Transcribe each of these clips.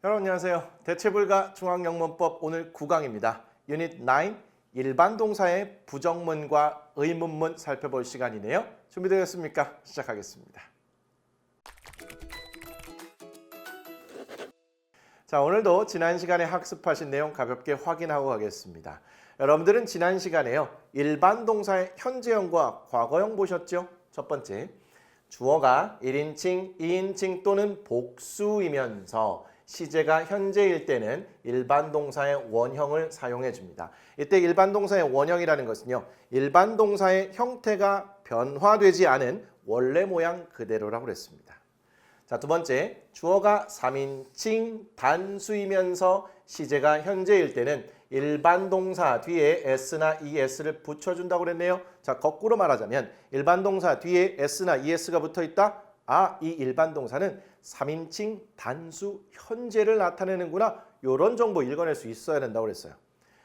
여러분 안녕하세요. 대체불가 중앙영문법 오늘 9강입니다. 유닛 9 일반 동사의 부정문과 의문문 살펴볼 시간이네요. 준비되셨습니까? 시작하겠습니다. 자, 오늘도 지난 시간에 학습하신 내용 가볍게 확인하고 가겠습니다. 여러분들은 지난 시간에요. 일반 동사의 현재형과 과거형 보셨죠? 첫 번째, 주어가 1인칭, 2인칭 또는 복수이면서 시제가 현재일 때는 일반 동사의 원형을 사용해 줍니다. 이때 일반 동사의 원형이라는 것은요. 일반 동사의 형태가 변화되지 않은 원래 모양 그대로라고 그랬습니다. 자, 두 번째, 주어가 3인칭 단수이면서 시제가 현재일 때는 일반 동사 뒤에 s나 es를 붙여준다고 그랬네요. 자, 거꾸로 말하자면 일반 동사 뒤에 s나 es가 붙어있다. 아, 이 일반 동사는 3인칭 단수 현재를 나타내는구나. 이런 정보 읽어낼 수 있어야 된다고 그랬어요.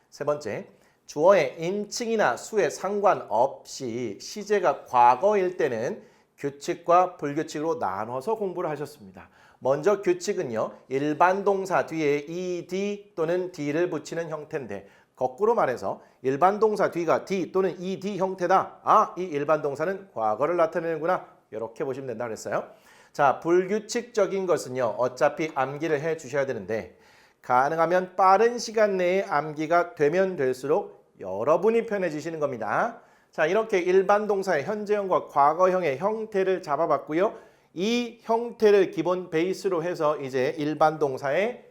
세 번째, 주어의 인칭이나 수에 상관없이 시제가 과거일 때는 규칙과 불규칙으로 나눠서 공부를 하셨습니다. 먼저 규칙은요. 일반 동사 뒤에 ed 또는 d를 붙이는 형태인데 거꾸로 말해서 일반 동사 뒤가 d 또는 ed 형태다. 아, 이 일반 동사는 과거를 나타내는구나. 이렇게 보시면 된다고 그랬어요. 자, 불규칙적인 것은요. 어차피 암기를 해 주셔야 되는데 가능하면 빠른 시간 내에 암기가 되면 될수록 여러분이 편해지시는 겁니다. 자, 이렇게 일반 동사의 현재형과 과거형의 형태를 잡아봤고요. 이 형태를 기본 베이스로 해서 이제 일반 동사의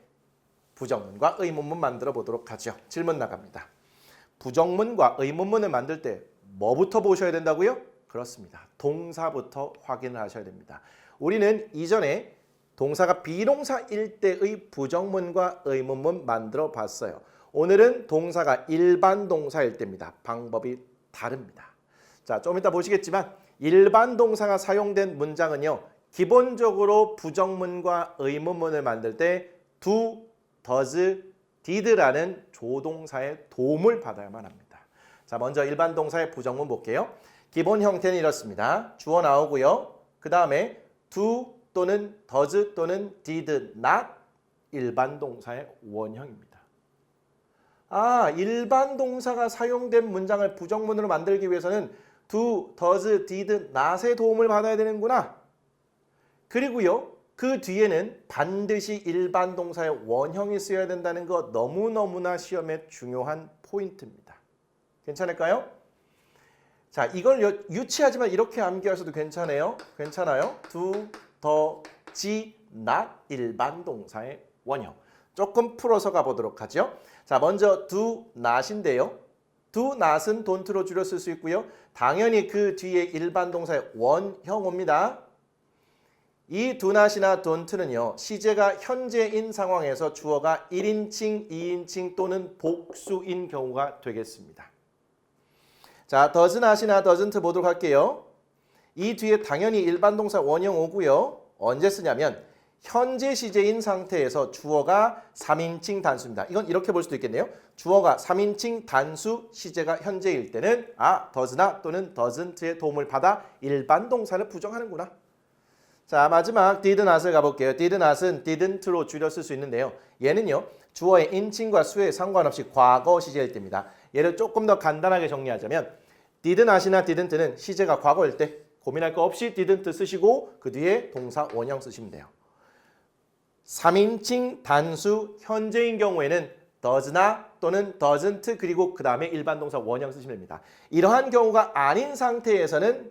부정문과 의문문 만들어 보도록 하죠. 질문 나갑니다. 부정문과 의문문을 만들 때 뭐부터 보셔야 된다고요? 그렇습니다. 동사부터 확인을 하셔야 됩니다. 우리는 이전에 동사가 비동사일 때의 부정문과 의문문 만들어 봤어요. 오늘은 동사가 일반 동사일 때입니다. 방법이 다릅니다. 자, 좀 이따 보시겠지만 일반 동사가 사용된 문장은요. 기본적으로 부정문과 의문문을 만들 때 do, does, did라는 조동사의 도움을 받아야만 합니다. 자, 먼저 일반 동사의 부정문 볼게요. 기본 형태는 이렇습니다. 주어 나오고요. 그 다음에 do 또는 does 또는 did not 일반 동사의 원형입니다. 아, 일반 동사가 사용된 문장을 부정문으로 만들기 위해서는 do, does, did not의 도움을 받아야 되는구나. 그리고요. 그 뒤에는 반드시 일반 동사의 원형이 쓰여야 된다는 거 너무너무나 시험에 중요한 포인트입니다. 괜찮을까요? 자, 이걸 유치하지만 이렇게 암기하셔도 괜찮아요. 괜찮아요? do, does, not 일반 동사의 원형. 조금 풀어서 가보도록 하죠. 자, 먼저 do not인데요. do not은 don't로 줄여 쓸 수 있고요. 당연히 그 뒤에 일반 동사의 원형 옵니다. 이 do not이나 don't는요. 시제가 현재인 상황에서 주어가 1인칭, 2인칭 또는 복수인 경우가 되겠습니다. 자, does not이나 doesn't 보도록 할게요. 이 뒤에 당연히 일반 동사 원형 오고요. 언제 쓰냐면 현재 시제인 상태에서 주어가 3인칭 단수입니다. 이건 이렇게 볼 수도 있겠네요. 주어가 3인칭 단수 시제가 현재일 때는 does not 또는 doesn't의 도움을 받아 일반 동사를 부정하는구나. 자, 마지막 did not을 가볼게요. did not은 didn't로 줄여 쓸 수 있는데요. 얘는요. 주어의 인칭과 수에 상관없이 과거 시제일 때입니다. 얘를 조금 더 간단하게 정리하자면 did not이나 didn't는 시제가 과거일 때 고민할 거 없이 didn't 쓰시고 그 뒤에 동사 원형 쓰시면 돼요. 3인칭 단수 현재인 경우에는 does not 또는 doesn't 그리고 그 다음에 일반 동사 원형 쓰시면 됩니다. 이러한 경우가 아닌 상태에서는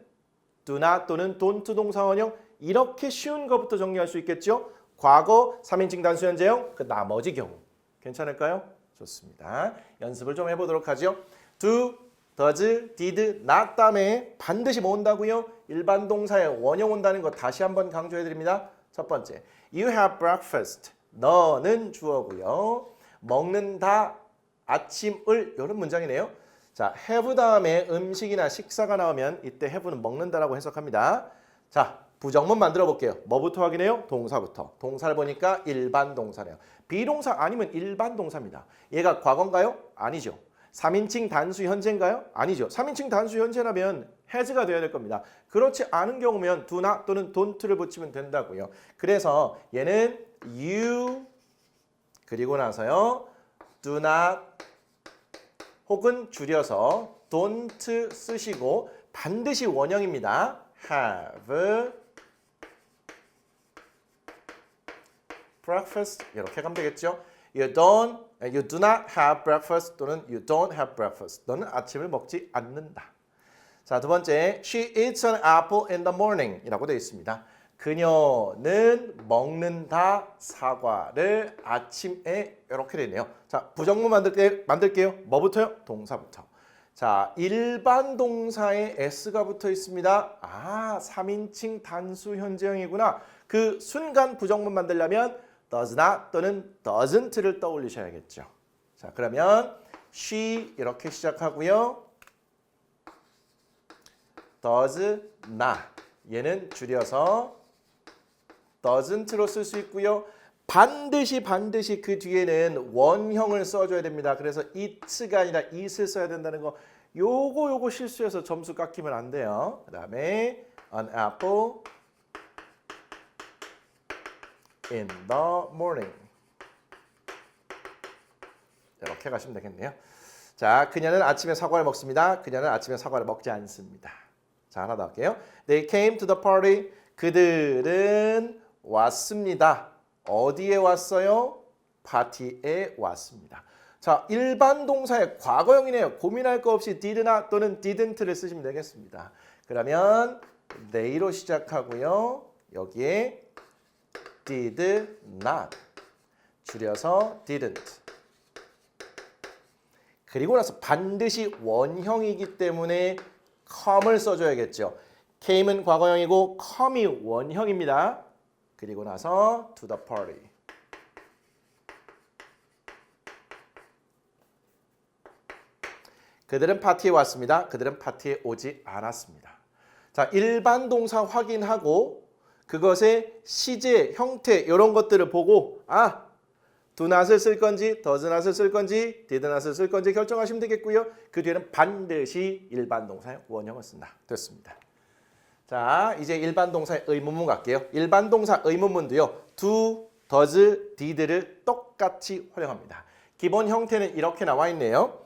do not 또는 don't 동사 원형 이렇게 쉬운 것부터 정리할 수 있겠죠? 과거 3인칭 단수 현재형 그 나머지 경우 괜찮을까요? 좋습니다. 연습을 좀 해보도록 하죠. do, does, did, not 다음에 반드시 뭐 온다고요? 일반 동사의 원형 온다는 거 다시 한번 강조해드립니다. 첫 번째, you have breakfast. 너는 주어고요. 먹는다, 아침을 이런 문장이네요. 자, have 다음에 음식이나 식사가 나오면 이때 have는 먹는다라고 해석합니다. 자, 부정문 만들어 볼게요. 뭐부터 확인해요? 동사부터. 동사를 보니까 일반 동사네요. 비동사 아니면 일반 동사입니다. 얘가 과거인가요? 아니죠. 3인칭 단수 현재인가요? 아니죠. 3인칭 단수 현재라면 has가 되어야 될 겁니다. 그렇지 않은 경우면 do not 또는 don't를 붙이면 된다고요. 그래서 얘는 you 그리고 나서요. do not 혹은 줄여서 don't 쓰시고 반드시 원형입니다. have breakfast 이렇게 가면 되겠죠. You do not have breakfast 또는 you don't have breakfast. 너는 아침을 먹지 않는다. 자, 두 번째, she eats an apple in the morning 이라고 되어 있습니다. 그녀는 먹는다 사과를 아침에 이렇게 되어 있네요. 자, 부정문 만들게요. 뭐부터요? 동사부터. 자, 일반 동사에 s가 붙어 있습니다. 아, 3인칭 단수 현재형이구나. 그 순간 부정문 만들려면 does not 또는 doesn't를 떠올리셔야겠죠. 자, 그러면 she 이렇게 시작하고요. does not 얘는 줄여서 doesn't로 쓸 수 있고요. 반드시 그 뒤에는 원형을 써줘야 됩니다. 그래서 it가 아니라 it을 써야 된다는 거 요거 실수해서 점수 깎이면 안 돼요. 그 다음에 an apple in the morning 이렇게 가시면 되겠네요. 자, 그녀는 아침에 사과를 먹습니다. 그녀는 아침에 사과를 먹지 않습니다. 자, 하나 더 할게요. They came to the party. 그들은 왔습니다. 어디에 왔어요? 파티에 왔습니다. 자, 일반 동사의 과거형이네요. 고민할 거 없이 did not 또는 didn't를 쓰시면 되겠습니다. 그러면 they로 시작하고요. 여기에 did not 줄여서 didn't 그리고 나서 반드시 원형이기 때문에 come을 써줘야겠죠. came은 과거형이고 come이 원형입니다. 그리고 나서 to the party. 그들은 파티에 왔습니다. 그들은 파티에 오지 않았습니다. 자, 일반 동사 확인하고 그것의 시제, 형태 이런 것들을 보고 do not을 쓸 건지 does not을 쓸 건지 did not을 쓸 건지 결정하시면 되겠고요. 그 뒤에는 반드시 일반 동사의 원형을 쓴다. 됐습니다. 자, 이제 일반 동사의 의문문 갈게요. 일반 동사 의문문도요. do, does, did를 똑같이 활용합니다. 기본 형태는 이렇게 나와 있네요.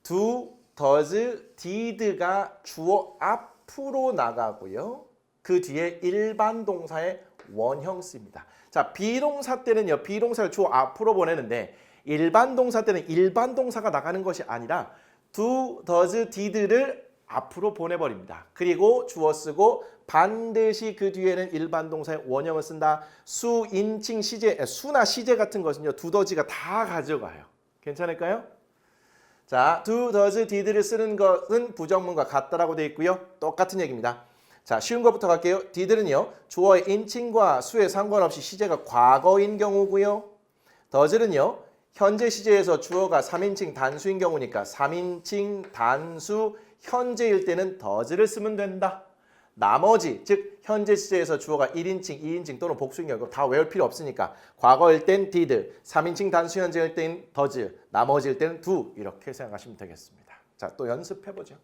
do, does, did가 주어 앞으로 나가고요. 그 뒤에 일반 동사의 원형 씁니다. 자, 비동사 때는요. 비동사를 주어 앞으로 보내는데 일반 동사 때는 일반 동사가 나가는 것이 아니라 do, does, did를 앞으로 보내버립니다. 그리고 주어 쓰고 반드시 그 뒤에는 일반 동사의 원형을 쓴다. 수, 인칭, 시제, 수나 시제 같은 것은요. do, does가 다 가져가요. 괜찮을까요? 자, do, does, did를 쓰는 것은 부정문과 같다라고 되어 있고요. 똑같은 얘기입니다. 자, 쉬운 것부터 갈게요. did는요. 주어의 인칭과 수에 상관없이 시제가 과거인 경우고요. does는요. 현재 시제에서 주어가 3인칭 단수인 경우니까 3인칭 단수 현재일 때는 does를 쓰면 된다. 나머지 즉 현재 시제에서 주어가 1인칭, 2인칭 또는 복수인 경우 다 외울 필요 없으니까 과거일 땐 did, 3인칭 단수 현재일 땐 does, 나머지일 때는 do 이렇게 생각하시면 되겠습니다. 자, 또 연습해보죠.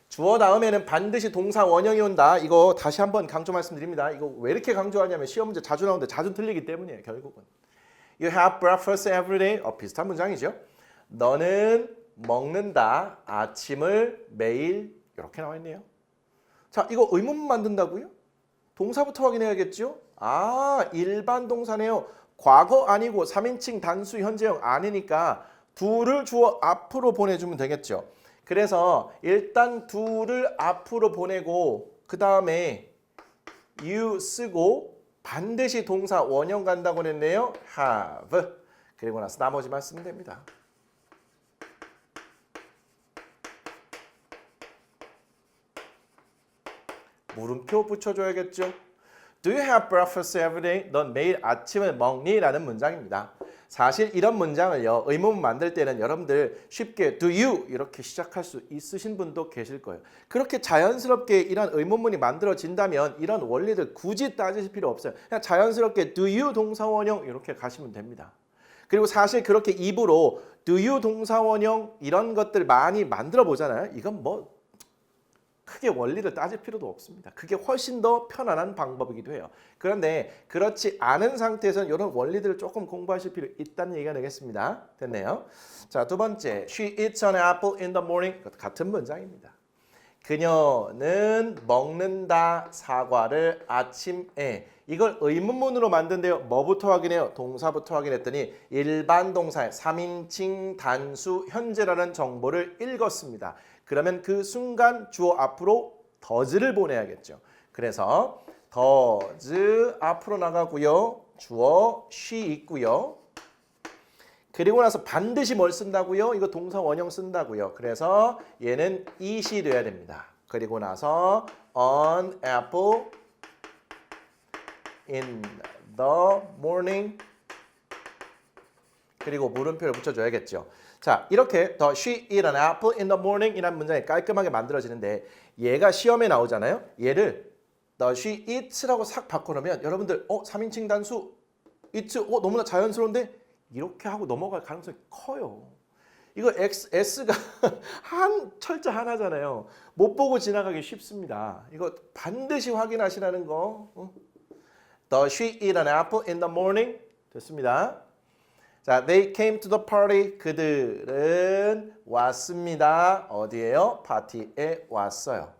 주어 다음에는 반드시 동사 원형이 온다. 이거 다시 한번 강조 말씀드립니다. 이거 왜 이렇게 강조하냐면 시험 문제 자주 나오는데 자주 틀리기 때문이에요. 결국은. You have breakfast every day. 비슷한 문장이죠. 너는 먹는다. 아침을 매일 이렇게 나와 있네요. 자, 이거 의문문 만든다고요? 동사부터 확인해야겠죠? 일반 동사네요. 과거 아니고 3인칭 단수 현재형 아니니까 do를 주어 앞으로 보내주면 되겠죠. 그래서 일단 do를 앞으로 보내고 그 다음에 you 쓰고 반드시 동사 원형 간다고 했네요. have. 그리고 나서 나머지만 쓰면 됩니다. 물음표 붙여줘야겠죠. Do you have breakfast every day? 넌 매일 아침을 먹니? 라는 문장입니다. 사실 이런 문장을요. 의문문 만들 때는 여러분들 쉽게 do you 이렇게 시작할 수 있으신 분도 계실 거예요. 그렇게 자연스럽게 이런 의문문이 만들어진다면 이런 원리들 굳이 따지실 필요 없어요. 그냥 자연스럽게 do you 동사원형 이렇게 가시면 됩니다. 그리고 사실 그렇게 입으로 do you 동사원형 이런 것들 많이 만들어 보잖아요. 이건 뭐 크게 원리를 따질 필요도 없습니다. 그게 훨씬 더 편안한 방법이기도 해요. 그런데 그렇지 않은 상태에서는 이런 원리들을 조금 공부하실 필요 있다는 얘기가 되겠습니다. 됐네요. 자, 두 번째. She eats an apple in the morning. 같은 문장입니다. 그녀는 먹는다 사과를 아침에. 이걸 의문문으로 만든대요. 뭐부터 확인해요? 동사부터 확인했더니 일반 동사의 3인칭 단수 현재라는 정보를 읽었습니다. 그러면 그 순간 주어 앞으로 does를 보내야겠죠. 그래서 does 앞으로 나가고요. 주어 she 있고요. 그리고 나서 반드시 뭘 쓴다고요? 이거 동사 원형 쓴다고요. 그래서 얘는 it이 돼야 됩니다. 그리고 나서 an apple in the morning. 그리고 물음표를 붙여줘야겠죠. 자, 이렇게 the she eat an apple in the morning 이라는 문장이 깔끔하게 만들어지는데 얘가 시험에 나오잖아요. 얘를 the she eats라고 싹 바꿔놓으면 여러분들 3인칭 단수 eats 너무나 자연스러운데 이렇게 하고 넘어갈 가능성이 커요. 이거 S가 한 철자 하나잖아요. 못 보고 지나가기 쉽습니다. 이거 반드시 확인하시라는 거. The she eat an apple in the morning. 됐습니다. 자, they came to the party. 그들은 왔습니다. 어디에요? 파티에 왔어요.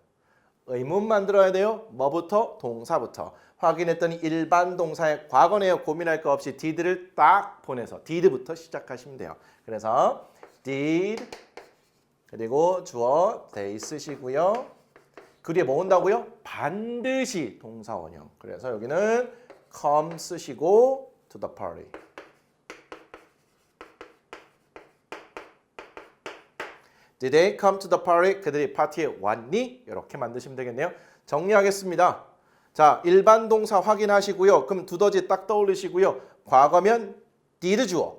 의문 만들어야 돼요. 뭐부터? 동사부터. 확인했더니 일반 동사의 과거네요. 고민할 거 없이 did를 딱 보내서 did부터 시작하시면 돼요. 그래서 did 그리고 주어 they 쓰시고요. 그 뒤에 뭐 온다고요? 반드시 동사 원형. 그래서 여기는 come 쓰시고 to the party. Did they come to the party? 그들이 파티에 왔니? 이렇게 만드시면 되겠네요. 정리하겠습니다. 자, 일반 동사 확인하시고요. 그럼 두더지 딱 떠올리시고요. 과거면 did 주어,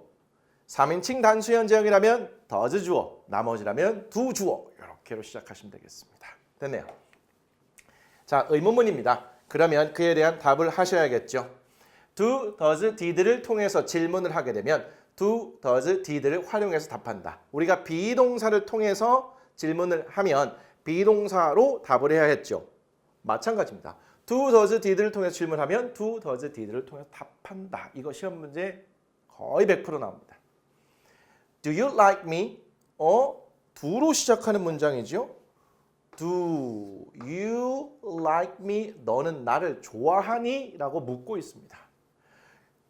3인칭 단수 현재형이라면 does 주어, 나머지라면 do 주어. 이렇게로 시작하시면 되겠습니다. 됐네요. 자, 의문문입니다. 그러면 그에 대한 답을 하셔야겠죠. do, does, did를 통해서 질문을 하게 되면 do, does, did를 활용해서 답한다. 우리가 비동사를 통해서 질문을 하면 비동사로 답을 해야 했죠. 마찬가지입니다. do, does, did를 통해서 질문하면 do, does, did를 통해서 답한다. 이거 시험 문제 거의 100% 나옵니다. Do you like me? do로 시작하는 문장이죠. Do you like me? 너는 나를 좋아하니? 라고 묻고 있습니다.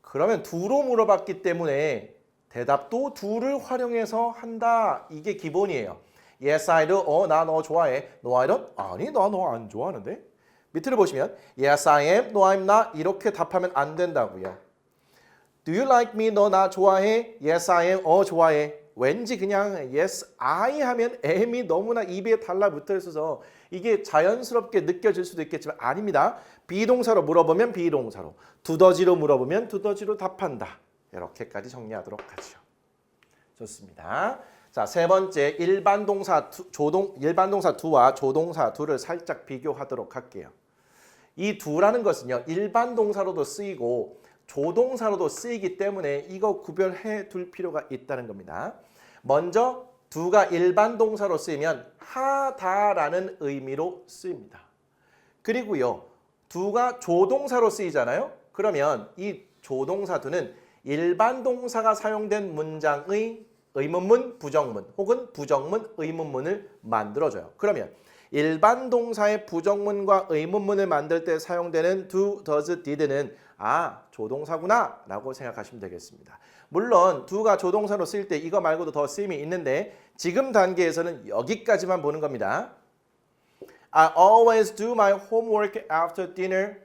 그러면 do로 물어봤기 때문에 대답도 do를 활용해서 한다. 이게 기본이에요. Yes, I do. 나 너 좋아해. No, I don't. 아니, 나 너 안 좋아하는데? 밑으로 보시면 Yes, I am. No, I'm not. 이렇게 답하면 안 된다고요. Do you like me? 너 나 좋아해? Yes, I am. 좋아해. 왠지 그냥 yes, I 하면 am이 너무나 입에 달라붙어 있어서 이게 자연스럽게 느껴질 수도 있겠지만 아닙니다. 비동사로 물어보면 비동사로, 두더지로 물어보면 두더지로 답한다. 이렇게까지 정리하도록 하죠. 좋습니다. 자, 세 번째 일반 동사 do와 조동사 do를 살짝 비교하도록 할게요. 이 do라는 것은요. 일반 동사로도 쓰이고 조동사로도 쓰이기 때문에 이거 구별해 둘 필요가 있다는 겁니다. 먼저 do가 일반 동사로 쓰이면 하다라는 의미로 쓰입니다. 그리고요. do가 조동사로 쓰이잖아요. 그러면 이 조동사 do는 일반 동사가 사용된 문장의 의문문, 부정문 혹은 부정문, 의문문을 만들어줘요. 그러면 일반 동사의 부정문과 의문문을 만들 때 사용되는 do, does, did는 조동사구나 라고 생각하시면 되겠습니다. 물론 do가 조동사로 쓰일 때 이거 말고도 더 쓰임이 있는데 지금 단계에서는 여기까지만 보는 겁니다. I always do my homework after dinner.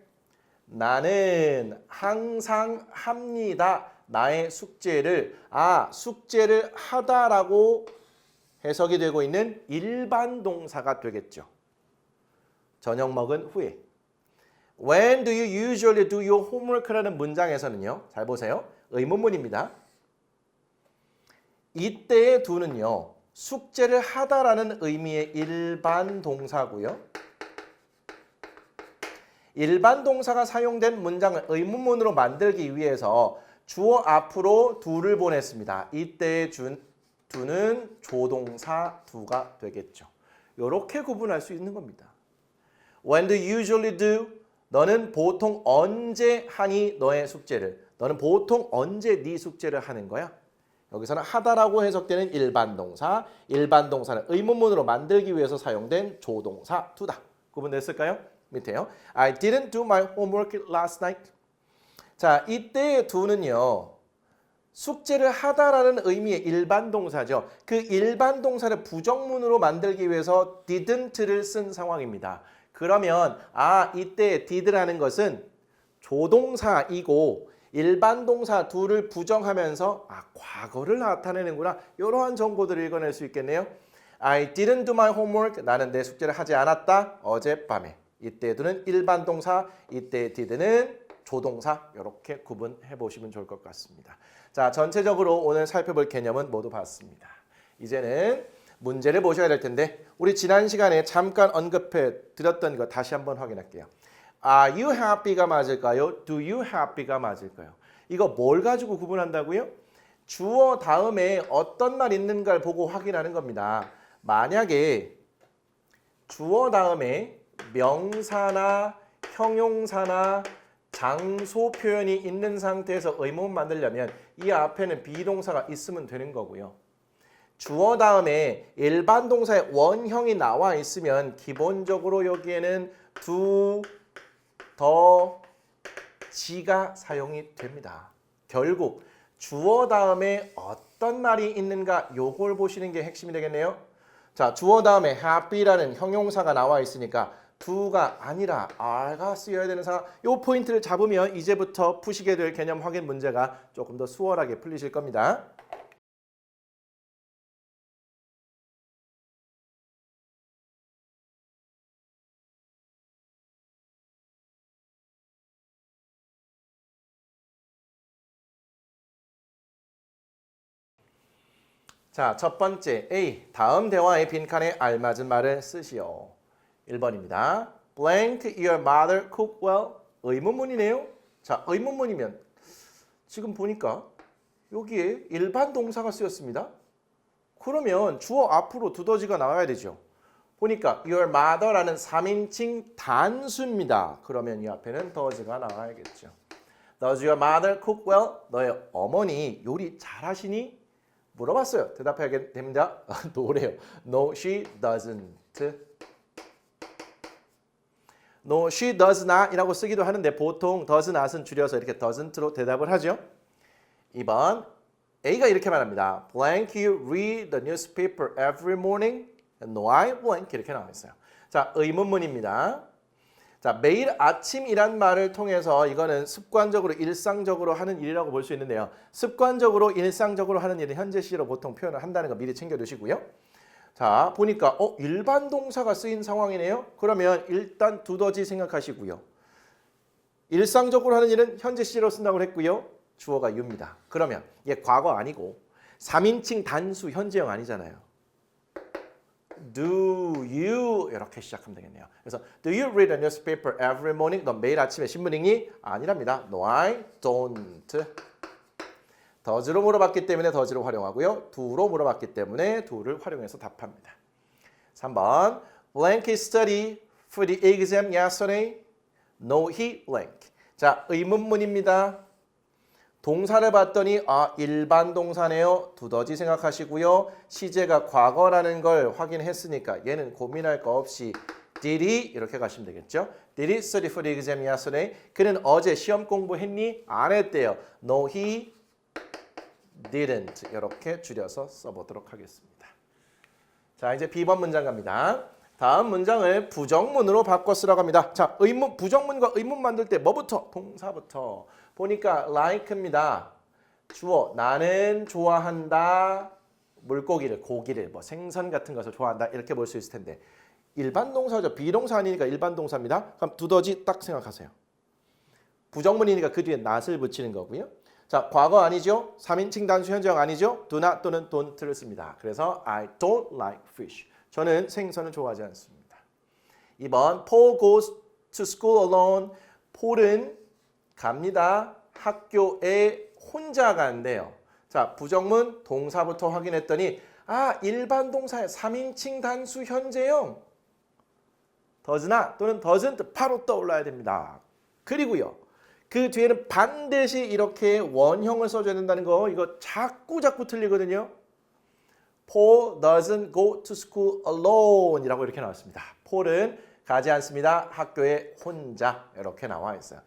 나는 항상 합니다. 나의 숙제를 숙제를 하다라고 해석이 되고 있는 일반 동사가 되겠죠. 저녁 먹은 후에. When do you usually do your homework라는 문장에서는요. 잘 보세요. 의문문입니다. 이때의 do는요. 숙제를 하다라는 의미의 일반 동사고요. 일반 동사가 사용된 문장을 의문문으로 만들기 위해서 주어 앞으로 do를 보냈습니다. 이때의 do는 조동사 do가 되겠죠. 이렇게 구분할 수 있는 겁니다. When do you usually do? 너는 보통 언제 하니 너의 숙제를? 너는 보통 언제 네 숙제를 하는 거야? 여기서는 하다라고 해석되는 일반 동사, 일반 동사는 의문문으로 만들기 위해서 사용된 조동사 두다. 구분됐을까요? 밑에요. I didn't do my homework last night. 자, 이때의 do는요. 숙제를 하다라는 의미의 일반 동사죠. 그 일반 동사를 부정문으로 만들기 위해서 didn't를 쓴 상황입니다. 그러면 이때 did라는 것은 조동사이고 일반 동사 do를 부정하면서 과거를 나타내는구나. 이러한 정보들을 읽어낼 수 있겠네요. I didn't do my homework. 나는 내 숙제를 하지 않았다. 어젯밤에. 이때 do는 일반 동사, 이때 did는 조동사. 이렇게 구분해 보시면 좋을 것 같습니다. 자, 전체적으로 오늘 살펴볼 개념은 모두 봤습니다. 이제는 문제를 보셔야 될 텐데 우리 지난 시간에 잠깐 언급해 드렸던 거 다시 한번 확인할게요. Are you happy가 맞을까요? Do you happy가 맞을까요? 이거 뭘 가지고 구분한다고요? 주어 다음에 어떤 말 있는가를 보고 확인하는 겁니다. 만약에 주어 다음에 명사나 형용사나 장소 표현이 있는 상태에서 의문문 만들려면 이 앞에는 비동사가 있으면 되는 거고요. 주어 다음에 일반 동사의 원형이 나와 있으면 기본적으로 여기에는 do, 더, 지가 사용이 됩니다. 결국 주어 다음에 어떤 말이 있는가 요걸 보시는 게 핵심이 되겠네요. 자, 주어 다음에 happy라는 형용사가 나와 있으니까 do가 아니라 are가 쓰여야 되는 상황. 요 포인트를 잡으면 이제부터 푸시게 될 개념 확인 문제가 조금 더 수월하게 풀리실 겁니다. 자, 첫 번째 A. 다음 대화의 빈칸에 알맞은 말을 쓰시오. 1번입니다. Blank your mother cook well. 의문문이네요. 자, 의문문이면 지금 보니까 여기에 일반 동사가 쓰였습니다. 그러면 주어 앞으로 두더지가 나와야 되죠. 보니까 your mother라는 3인칭 단수입니다. 그러면 이 앞에는 does가 나와야겠죠. Does your mother cook well? 너의 어머니 요리 잘하시니? 물어봤어요. 대답해야 됩니다. 노래요. No, she doesn't. No, she does not 이라고 쓰기도 하는데 보통 does not은 줄여서 이렇게 doesn't로 대답을 하죠. 2번 A가 이렇게 말합니다. Blank you read the newspaper every morning? No, I blank 이렇게 나와 있어요. 자, 의문문입니다. 자, 매일 아침이란 말을 통해서 이거는 습관적으로 일상적으로 하는 일이라고 볼 수 있는데요. 습관적으로 일상적으로 하는 일은 현재 시로 보통 표현을 한다는 거 미리 챙겨두시고요. 자, 보니까 일반 동사가 쓰인 상황이네요. 그러면 일단 두더지 생각하시고요. 일상적으로 하는 일은 현재 시로 쓴다고 했고요. 주어가 you입니다. 그러면 이게 과거 아니고 3인칭 단수 현재형 아니잖아요. Do you 이렇게 시작하면 되겠네요. 그래서 Do you read a newspaper every morning? 너 매일 아침에 신문 읽니? 아니랍니다. No, I don't. does로 물어봤기 때문에 does를 활용하고요. do로 물어봤기 때문에 do를 활용해서 답합니다. 3번 Blank study for the exam yesterday? No, he blank. 자, 의문문입니다. 동사를 봤더니 일반 동사네요. 두더지 생각하시고요. 시제가 과거라는 걸 확인했으니까 얘는 고민할 거 없이 Did he? 이렇게 가시면 되겠죠. Did he study for the exam yesterday? 그는 어제 시험 공부했니? 안 했대요. No, he didn't. 이렇게 줄여서 써보도록 하겠습니다. 자, 이제 B번 문장 갑니다. 다음 문장을 부정문으로 바꿔 쓰라고 합니다. 자, 부정문과 의문 만들 때 뭐부터? 동사부터. 보니까 like입니다. 주어 나는 좋아한다. 물고기를, 고기를, 뭐 생선 같은 것을 좋아한다. 이렇게 볼 수 있을 텐데 일반 동사죠. 비동사 아니니까 일반 동사입니다. 그럼 두더지 딱 생각하세요. 부정문이니까 그 뒤에 not을 붙이는 거고요. 자, 과거 아니죠? 3인칭 단수 현재형 아니죠? do not 또는 don't를 씁니다. 그래서 I don't like fish. 저는 생선을 좋아하지 않습니다. 2번 Paul goes to school alone. 폴은 갑니다. 학교에 혼자 간대요. 자, 부정문 동사부터 확인했더니 아, 일반 동사의 3인칭 단수 현재형. does나 또는 doesn't 바로 떠올라야 됩니다. 그리고요. 그 뒤에는 반드시 이렇게 원형을 써줘야 된다는 거 이거 자꾸 틀리거든요. Paul doesn't go to school alone 이라고 이렇게 나왔습니다. Paul은 가지 않습니다. 학교에 혼자 이렇게 나와 있어요.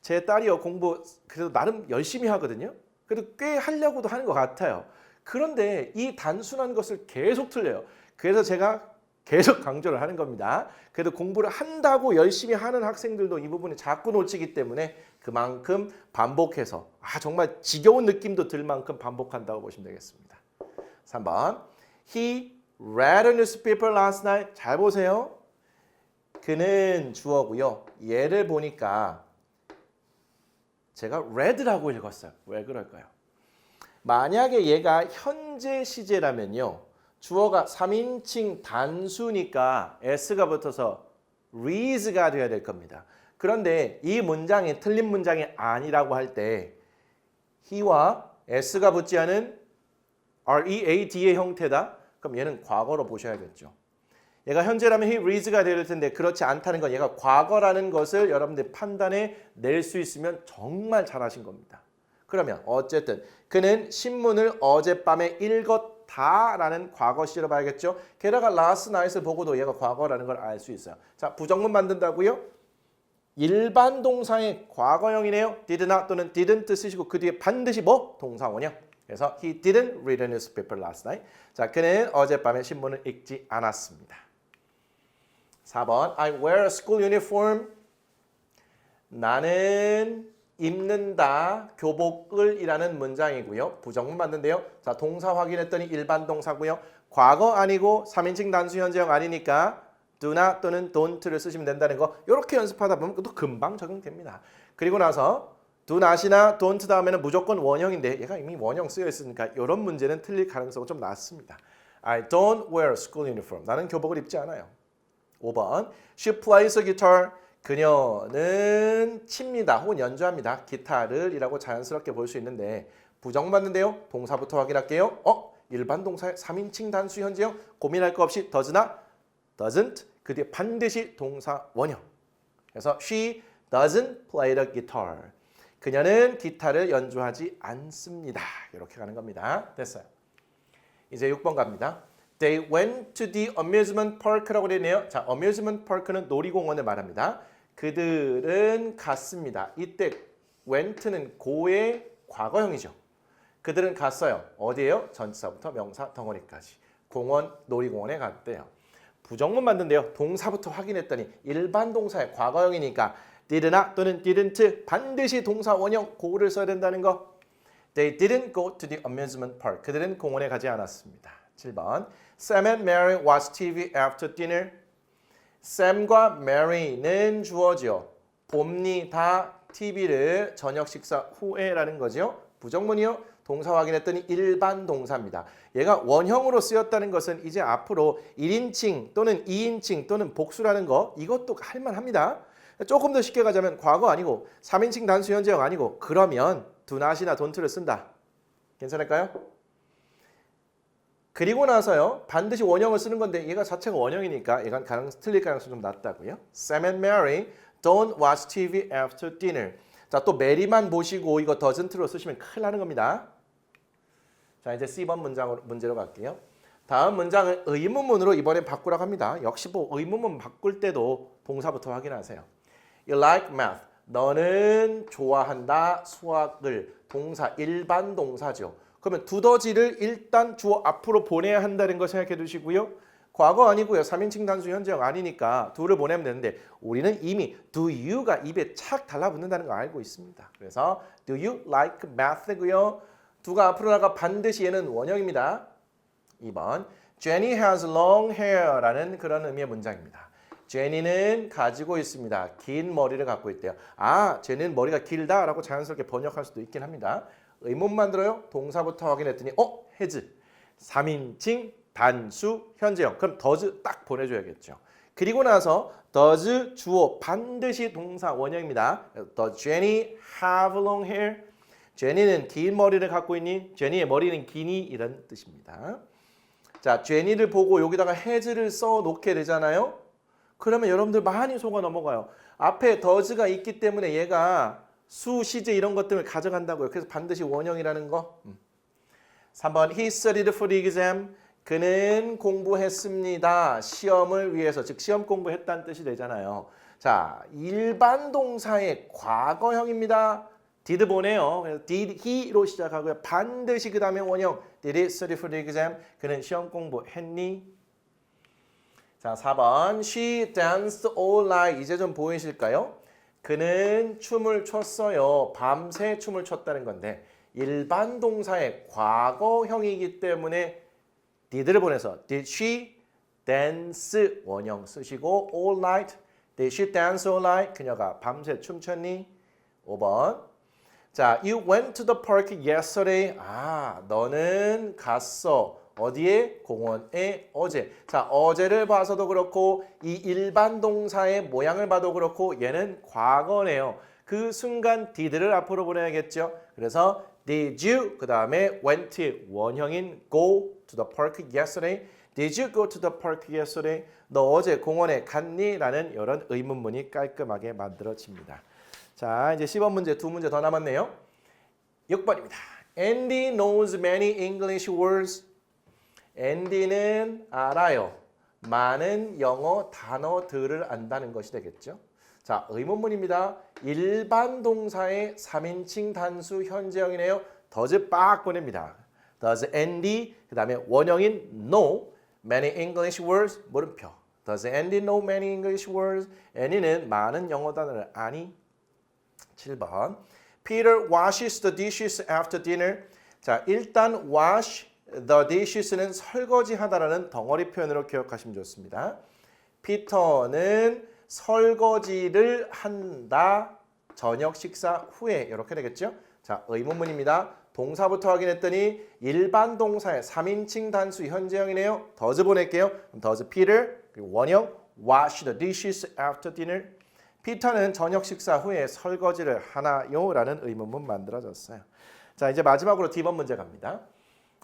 제 딸이요 공부 그래도 나름 열심히 하거든요. 그래도 꽤 하려고도 하는 것 같아요. 그런데 이 단순한 것을 계속 틀려요. 그래서 제가 계속 강조를 하는 겁니다. 그래도 공부를 한다고 열심히 하는 학생들도 이 부분이 자꾸 놓치기 때문에 그만큼 반복해서 정말 지겨운 느낌도 들 만큼 반복한다고 보시면 되겠습니다. 3번 He read a newspaper last night. 잘 보세요. 그는 주어고요. 얘를 보니까 제가 read라고 읽었어요. 왜 그럴까요? 만약에 얘가 현재 시제라면요. 주어가 3인칭 단수니까 s가 붙어서 reads가 되어야 될 겁니다. 그런데 이 문장이 틀린 문장이 아니라고 할 때 he와 s가 붙지 않은 read의 형태다. 그럼 얘는 과거로 보셔야겠죠. 얘가 현재라면 he reads가 될 텐데 그렇지 않다는 건 얘가 과거라는 것을 여러분들 판단해 낼 수 있으면 정말 잘하신 겁니다. 그러면 어쨌든 그는 신문을 어젯밤에 읽었다라는 과거 시제로 봐야겠죠. 게다가 last night을 보고도 얘가 과거라는 걸 알 수 있어요. 자, 부정문 만든다고요? 일반 동사의 과거형이네요. did not 또는 didn't 쓰시고 그 뒤에 반드시 뭐? 동사 원형. 그래서 he didn't read a newspaper last night. 자, 그는 어젯밤에 신문을 읽지 않았습니다. 4번 I wear a school uniform. 나는 입는다 교복을 이라는 문장이고요. 부정문 맞는데요. 자, 동사 확인했더니 일반 동사고요. 과거 아니고 3인칭 단수 현재형 아니니까 do not 또는 don't를 쓰시면 된다는 거. 이렇게 연습하다 보면 또 금방 적용됩니다. 그리고 나서 do not이나 don't 다음에는 무조건 원형인데 얘가 이미 원형 쓰여 있으니까 이런 문제는 틀릴 가능성은 좀 낮습니다. I don't wear school uniform. 나는 교복을 입지 않아요. 5번 She plays a guitar. 그녀는 칩니다. 혹은 연주합니다. 기타를 이라고 자연스럽게 볼 수 있는데 부정 맞는데요. 동사부터 확인할게요. 일반 동사의 3인칭 단수 현재형 고민할 거 없이 does나 doesn't 그 뒤에 반드시 동사 원형. 그래서 she doesn't play the guitar. 그녀는 기타를 연주하지 않습니다. 이렇게 가는 겁니다. 됐어요. 이제 6번 갑니다. They went to the amusement park라고 되어 있네요. 자, amusement park는 놀이공원을 말합니다. 그들은 갔습니다. 이때 went는 go의 과거형이죠. 그들은 갔어요. 어디에요? 전치사부터 명사 덩어리까지. 공원, 놀이공원에 갔대요. 부정문 만든데요. 동사부터 확인했더니 일반 동사의 과거형이니까 did not 또는 didn't 반드시 동사 원형 go를 써야 된다는 거. They didn't go to the amusement park. 그들은 공원에 가지 않았습니다. 7번 Sam and Mary watched TV after dinner. Sam과 Mary는 주어죠. 봅니다. TV를 저녁 식사 후에라는 거죠. 부정문이요. 동사 확인했더니 일반 동사입니다. 얘가 원형으로 쓰였다는 것은 이제 앞으로 1인칭 또는 2인칭 또는 복수라는 거 이것도 할만합니다. 조금 더 쉽게 가자면 과거 아니고 3인칭 단수 현재형 아니고 그러면 do not이나 don't를 쓴다. 괜찮을까요? 그리고 나서요. 반드시 원형을 쓰는 건데 얘가 자체가 원형이니까 얘가 틀릴 가능성이 좀 낮다고요. Sam and Mary don't watch TV after dinner. 자, 또 메리만 보시고 이거 doesn't로 쓰시면 큰일 나는 겁니다. 자, 이제 C번 문제로 갈게요. 다음 문장을 의문문으로 이번엔 바꾸라고 합니다. 역시 뭐 의문문 바꿀 때도 동사부터 확인하세요. You like math. 너는 좋아한다 수학을. 동사 일반 동사죠. 그러면 두더지를 일단 주어 앞으로 보내야 한다는 거 생각해 두시고요. 과거 아니고요. 3인칭 단수 현재형 아니니까 do를 보내면 되는데 우리는 이미 do you가 입에 착 달라붙는다는 거 알고 있습니다. 그래서 do you like math고요. do가 앞으로 나가 반드시 얘는 원형입니다. 2번 Jenny has long hair라는 그런 의미의 문장입니다. 제니는 가지고 있습니다. 긴 머리를 갖고 있대요. 아, 제니는 머리가 길다라고 자연스럽게 번역할 수도 있긴 합니다. 의문 만들어요. 동사부터 확인했더니 has 3인칭 단수 현재형. 그럼 does 딱 보내줘야겠죠. 그리고 나서 does 주어 반드시 동사 원형입니다. Does Jenny have long hair? 제니는 긴 머리를 갖고 있니? 제니의 머리는 기니? 이런 뜻입니다. 자, 제니를 보고 여기다가 has를 써 놓게 되잖아요. 그러면 여러분들 많이 속아 넘어가요. 앞에 does가 있기 때문에 얘가 수, 시제 이런 것들을 가져간다고요. 그래서 반드시 원형이라는 거. 3번 He studied for the exam. 그는 공부했습니다. 시험을 위해서. 즉 시험 공부했다는 뜻이 되잖아요. 자, 일반 동사의 과거형입니다. did 보내요. 그래서 did he로 시작하고요. 반드시 그 다음에 원형. Did he study for the exam? 그는 시험 공부했니? 자, 4번 She danced all night. 이제 좀 보이실까요? 그는 춤을 췄어요. 밤새 춤을 췄다는 건데 일반 동사의 과거형이기 때문에 did를 보내서 Did she dance 원형 쓰시고 all night. Did she dance all night? 그녀가 밤새 춤췄니? 5번 자, you went to the park yesterday. 아, 너는 갔어. 어디에? 공원에 어제. 자, 어제를 봐서도 그렇고 이 일반 동사의 모양을 봐도 그렇고 얘는 과거네요. 그 순간 did를 앞으로 보내야겠죠. 그래서 did you 그 다음에 went 원형인 go to the park yesterday. Did you go to the park yesterday? 너 어제 공원에 갔니? 라는 이런 의문문이 깔끔하게 만들어집니다. 자, 이제 10번 문제 두 문제 더 남았네요. 6번입니다. Andy knows many English words. 앤디는 알아요. 많은 영어 단어들을 안다는 것이 되겠죠. 자, 의문문입니다. 일반 동사의 3인칭 단수 현재형이네요. does 빡 보냅니다. Does Andy 그 다음에 원형인 know many English words 물음표. Does Andy know many English words? 앤디는 많은 영어 단어를 아니? 7번 Peter washes the dishes after dinner. 자, 일단 wash the dishes는 설거지하다라는 덩어리 표현으로 기억하시면 좋습니다. 피터는 설거지를 한다. 저녁 식사 후에 이렇게 되겠죠. 자, 의문문입니다. 동사부터 확인했더니 일반 동사의 3인칭 단수 현재형이네요. does 보낼게요. does Peter 그리고 원형 wash the dishes after dinner. 피터는 저녁 식사 후에 설거지를 하나요? 라는 의문문 만들어졌어요. 자, 이제 마지막으로 D번 문제 갑니다.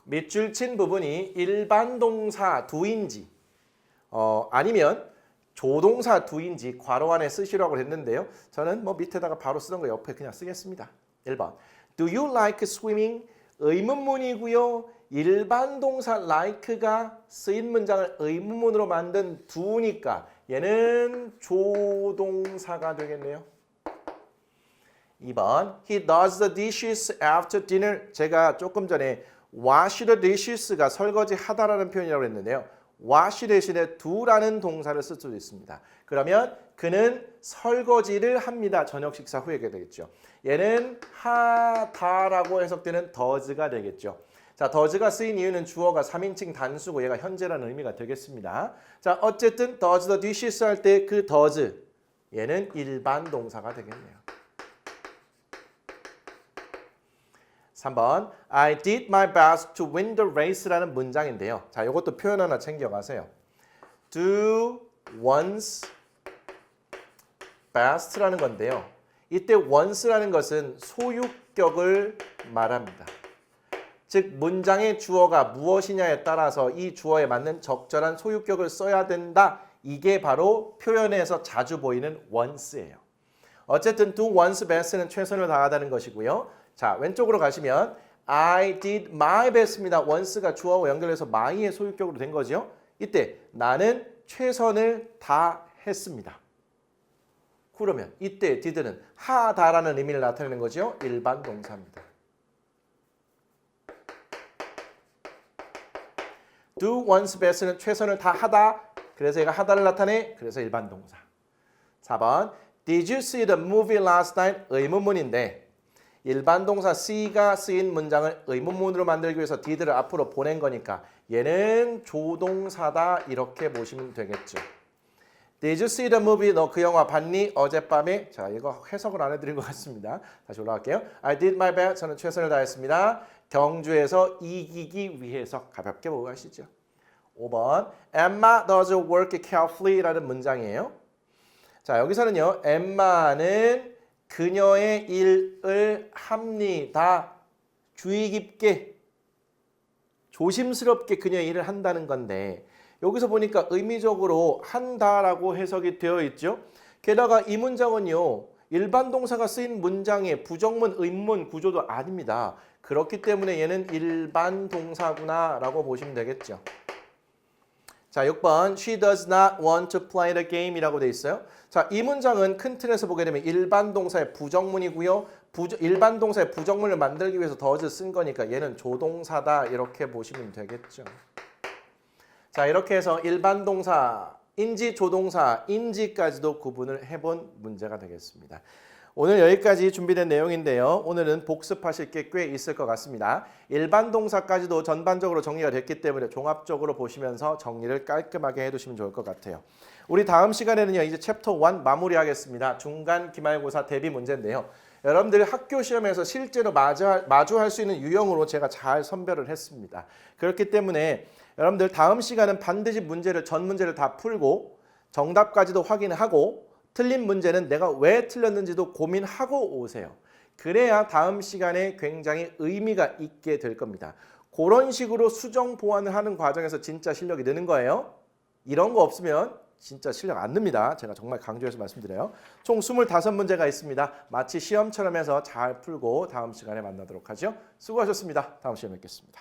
밑줄 친 부분이 일반 동사 두인지 아니면 조동사 두인지 괄호 안에 쓰시라고 했는데요. 저는 뭐 밑에다가 바로 쓰던 거 옆에 그냥 쓰겠습니다. 1번 Do you like swimming? 의문문이고요. 일반 동사 like가 쓰인 문장을 의문문으로 만든 do니까 얘는 조동사가 되겠네요. 2번 He does the dishes after dinner. 제가 조금 전에 wash the dishes가 설거지 하다라는 표현이라고 했는데요. wash 대신에 do라는 동사를 쓸 수도 있습니다. 그러면 그는 설거지를 합니다. 저녁 식사 후에게 되겠죠. 얘는 하다라고 해석되는 does가 되겠죠. 자, does가 쓰인 이유는 주어가 3인칭 단수고 얘가 현재라는 의미가 되겠습니다. 자, 어쨌든 does the dishes 할 때 그 does 얘는 일반 동사가 되겠네요. 3번 I did my best to win the race라는 문장인데요. 자, 이것도 표현 하나 챙겨가세요. Do one's best라는 건데요. 이때 once라는 것은 소유격을 말합니다. 즉 문장의 주어가 무엇이냐에 따라서 이 주어에 맞는 적절한 소유격을 써야 된다. 이게 바로 표현에서 자주 보이는 once예요. 어쨌든 do one's best는 최선을 다하다는 것이고요. 자, 왼쪽으로 가시면 I did my best입니다. once가 주어와 연결해서 my의 소유격으로 된 거죠. 이때 나는 최선을 다했습니다. 그러면 이때 did는 하다라는 의미를 나타내는 거죠. 일반 동사입니다. do one's best는 최선을 다하다. 그래서 얘가 하다를 나타내. 그래서 일반 동사. 4번 Did you see the movie last night? 의문문인데 일반 동사 see가 쓰인 문장을 의문문으로 만들기 위해서 did를 앞으로 보낸 거니까 얘는 조동사다 이렇게 보시면 되겠죠. Did you see the movie? 너 그 영화 봤니? 어젯밤에? 자, 이거 해석을 안 해드린 것 같습니다. 다시 올라갈게요. I did my best. 저는 최선을 다했습니다. 경주에서 이기기 위해서 가볍게 보고 가시죠. 5번 Emma does work carefully 라는 문장이에요. 자, 여기서는요. 엠마는 그녀의 일을 합니다. 주의 깊게 조심스럽게 그녀의 일을 한다는 건데 여기서 보니까 의미적으로 한다라고 해석이 되어 있죠. 게다가 이 문장은요. 일반 동사가 쓰인 문장의 부정문, 의문 구조도 아닙니다. 그렇기 때문에 얘는 일반 동사구나 라고 보시면 되겠죠. 자, 6번 She does not want to play the game 이라고 돼 있어요. 자, 이 문장은 큰 틀에서 보게 되면 일반 동사의 부정문이고요. 일반 동사의 부정문을 만들기 위해서 does 쓴 거니까 얘는 조동사다 이렇게 보시면 되겠죠. 자, 이렇게 해서 일반 동사, 인지, 조동사, 인지까지도 구분을 해본 문제가 되겠습니다. 오늘 여기까지 준비된 내용인데요. 오늘은 복습하실 게 꽤 있을 것 같습니다. 일반 동사까지도 전반적으로 정리가 됐기 때문에 종합적으로 보시면서 정리를 깔끔하게 해두시면 좋을 것 같아요. 우리 다음 시간에는요. 이제 챕터 1 마무리하겠습니다. 중간 기말고사 대비 문제인데요. 여러분들이 학교 시험에서 실제로 마주할 수 있는 유형으로 제가 잘 선별을 했습니다. 그렇기 때문에 여러분들 다음 시간은 반드시 전 문제를 다 풀고 정답까지도 확인하고 틀린 문제는 내가 왜 틀렸는지도 고민하고 오세요. 그래야 다음 시간에 굉장히 의미가 있게 될 겁니다. 그런 식으로 수정 보완을 하는 과정에서 진짜 실력이 느는 거예요. 이런 거 없으면 진짜 실력 안 늡니다. 제가 정말 강조해서 말씀드려요. 총 25문제가 있습니다. 마치 시험처럼 해서 잘 풀고 다음 시간에 만나도록 하죠. 수고하셨습니다. 다음 시간에 뵙겠습니다.